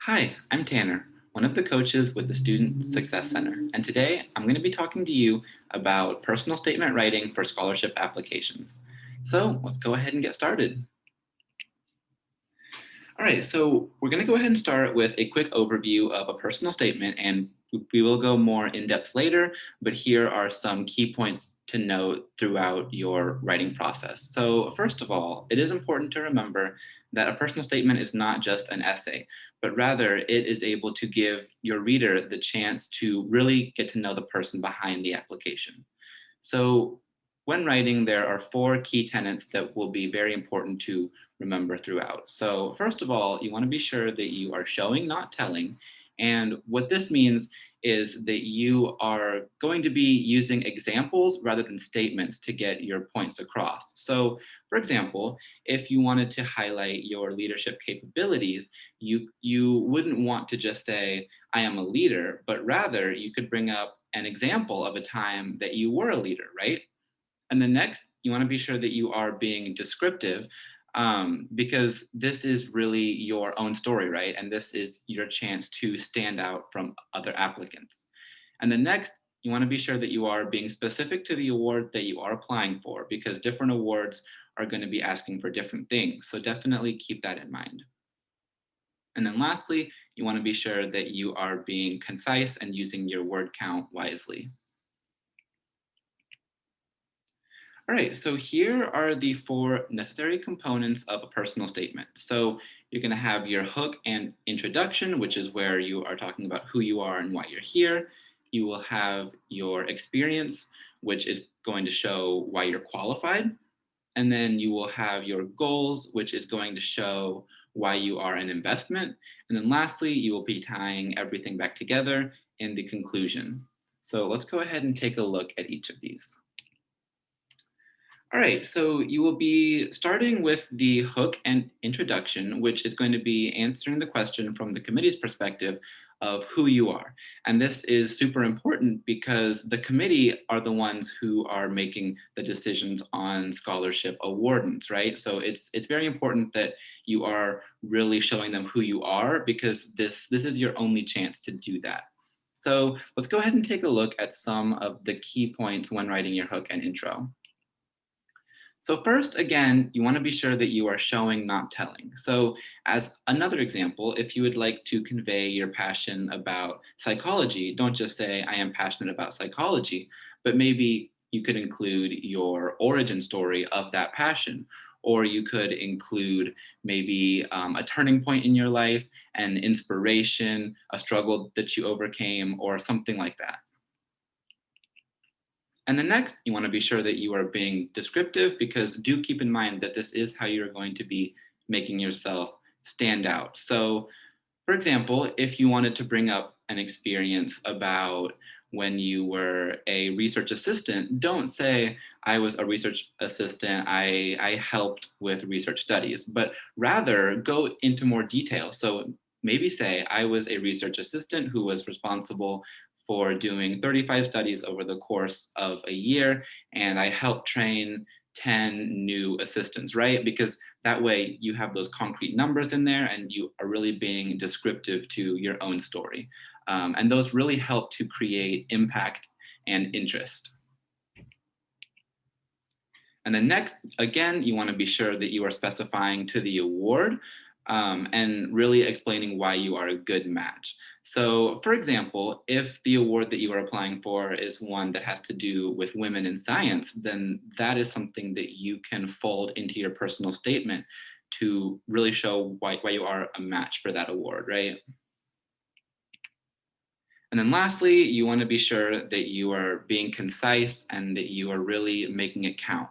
Hi, I'm Tanner, one of the coaches with the Student Success Center, and today I'm going to be talking to you about personal statement writing for scholarship applications. So let's go ahead and get started. All right, so we're going to go ahead and start with a quick overview of a personal statement, and we will go more in depth later, but here are some key points to note throughout your writing process. So, first of all, it is important to remember that a personal statement is not just an essay, but rather it is able to give your reader the chance to really get to know the person behind the application. So, when writing, there are four key tenets that will be very important to remember throughout. So, first of all, you want to be sure that you are showing, not telling. And what this means is that you are going to be using examples rather than statements to get your points across. So, for example, if you wanted to highlight your leadership capabilities, you wouldn't want to just say, I am a leader, but rather you could bring up an example of a time that you were a leader, right? And then next, you want to be sure that you are being descriptive because this is really your own story, right? And this is your chance to stand out from other applicants. And then next, you want to be sure that you are being specific to the award that you are applying for because different awards are going to be asking for different things. So definitely keep that in mind. And then lastly, you want to be sure that you are being concise and using your word count wisely. All right, so here are the four necessary components of a personal statement. So you're going to have your hook and introduction, which is where you are talking about who you are and why you're here. You will have your experience, which is going to show why you're qualified. And then you will have your goals, which is going to show why you are an investment. And then lastly, you will be tying everything back together in the conclusion. So let's go ahead and take a look at each of these. All right, so you will be starting with the hook and introduction, which is going to be answering the question from the committee's perspective of who you are. And this is super important because the committee are the ones who are making the decisions on scholarship awardings, right? So it's very important that you are really showing them who you are because this is your only chance to do that. So let's go ahead and take a look at some of the key points when writing your hook and intro. So first, again, you want to be sure that you are showing, not telling. So as another example, if you would like to convey your passion about psychology, don't just say, I am passionate about psychology, but maybe you could include your origin story of that passion. Or you could include maybe a turning point in your life, an inspiration, a struggle that you overcame, or something like that. And then next, you want to be sure that you are being descriptive because do keep in mind that this is how you're going to be making yourself stand out. So, for example, if you wanted to bring up an experience about when you were a research assistant, don't say, I was a research assistant, I helped with research studies, but rather go into more detail. So maybe say, I was a research assistant who was responsible for doing 35 studies over the course of a year, and I helped train 10 new assistants, right? Because that way you have those concrete numbers in there and you are really being descriptive to your own story. And those really help to create impact and interest. And then next, again, you want to be sure that you are specifying to the award and really explaining why you are a good match. So, for example, if the award that you are applying for is one that has to do with women in science, then that is something that you can fold into your personal statement to really show why you are a match for that award, right? And then lastly, you want to be sure that you are being concise and that you are really making it count.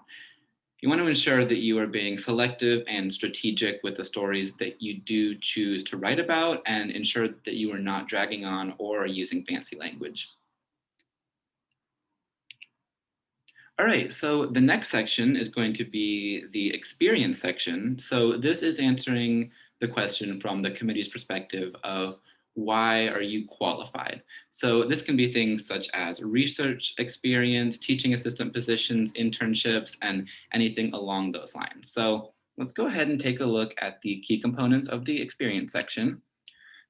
You want to ensure that you are being selective and strategic with the stories that you do choose to write about and ensure that you are not dragging on or using fancy language. All right, so the next section is going to be the experience section. So this is answering the question from the committee's perspective of why are you qualified? So this can be things such as research experience, teaching assistant positions, internships, and anything along those lines. So let's go ahead and take a look at the key components of the experience section.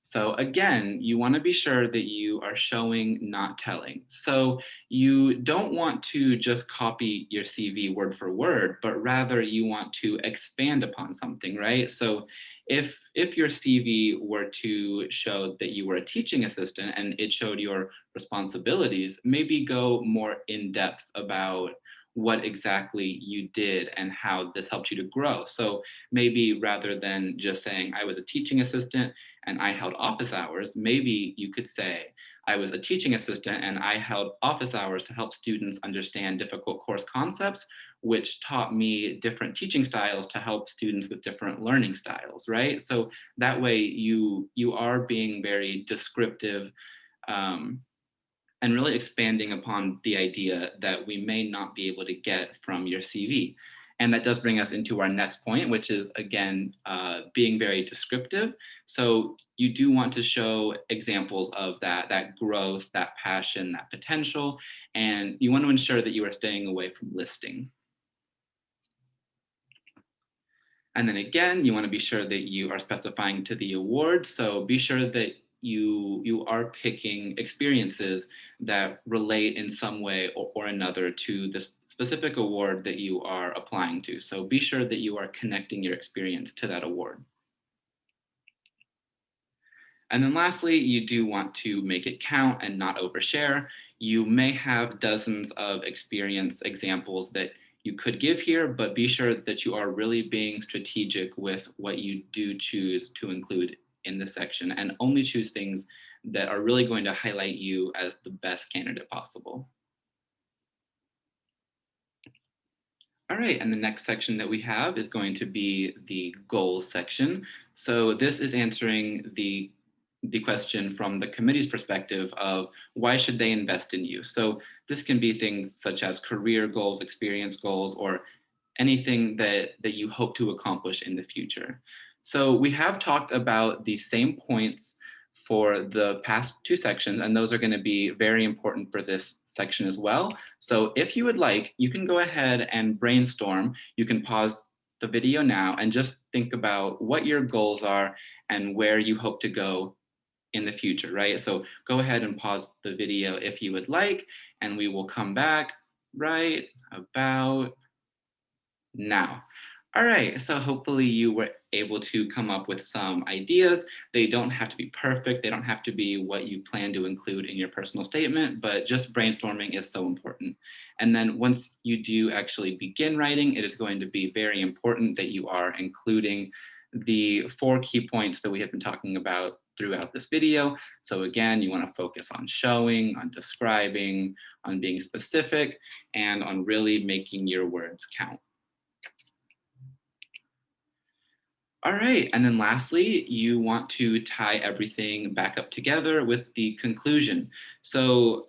So again, you want to be sure that you are showing, not telling. So you don't want to just copy your CV word for word, but rather you want to expand upon something, right? So if your CV were to show that you were a teaching assistant and it showed your responsibilities, maybe go more in depth about what exactly you did and how this helped you to grow. So maybe rather than just saying I was a teaching assistant and I held office hours, maybe you could say, I was a teaching assistant and I held office hours to help students understand difficult course concepts, which taught me different teaching styles to help students with different learning styles, right? So that way you are being very descriptive, um, and really expanding upon the idea that we may not be able to get from your CV. And that does bring us into our next point, which is again, being very descriptive. So you do want to show examples of that growth, that passion, that potential, and you want to ensure that you are staying away from listing. And then again, you want to be sure that you are specifying to the award. So be sure that you are picking experiences that relate in some way or another to the specific award that you are applying to. So be sure that you are connecting your experience to that award. And then lastly, you do want to make it count and not overshare. You may have dozens of experience examples that you could give here, but be sure that you are really being strategic with what you do choose to include in this section and only choose things that are really going to highlight you as the best candidate possible. All right, and the next section that we have is going to be the goals section. So this is answering the question from the committee's perspective of why should they invest in you? So this can be things such as career goals, experience goals, or anything that you hope to accomplish in the future. So we have talked about the same points for the past two sections, and those are going to be very important for this section as well. So if you would like, you can go ahead and brainstorm. You can pause the video now and just think about what your goals are and where you hope to go in the future, right? So go ahead and pause the video if you would like, and we will come back right about now. All right, so hopefully you were able to come up with some ideas. They don't have to be perfect. They don't have to be what you plan to include in your personal statement, but just brainstorming is so important. And then once you do actually begin writing, it is going to be very important that you are including the 4 key points that we have been talking about throughout this video. So again, you want to focus on showing, on describing, on being specific, and on really making your words count. All right, and then lastly, you want to tie everything back up together with the conclusion. So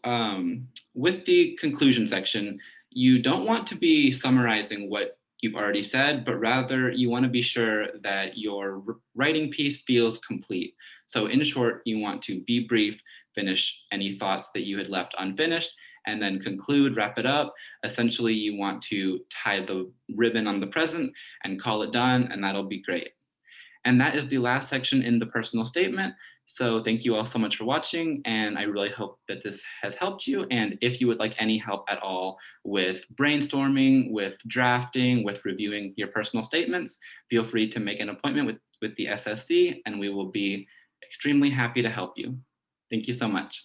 with the conclusion section, you don't want to be summarizing what you've already said, but rather you want to be sure that your writing piece feels complete. So in short, you want to be brief, finish any thoughts that you had left unfinished, and then conclude, wrap it up. Essentially, you want to tie the ribbon on the present and call it done, and that'll be great. And that is the last section in the personal statement. So thank you all so much for watching, and I really hope that this has helped you. And if you would like any help at all with brainstorming, with drafting, with reviewing your personal statements, feel free to make an appointment with the SSC, and we will be extremely happy to help you. Thank you so much.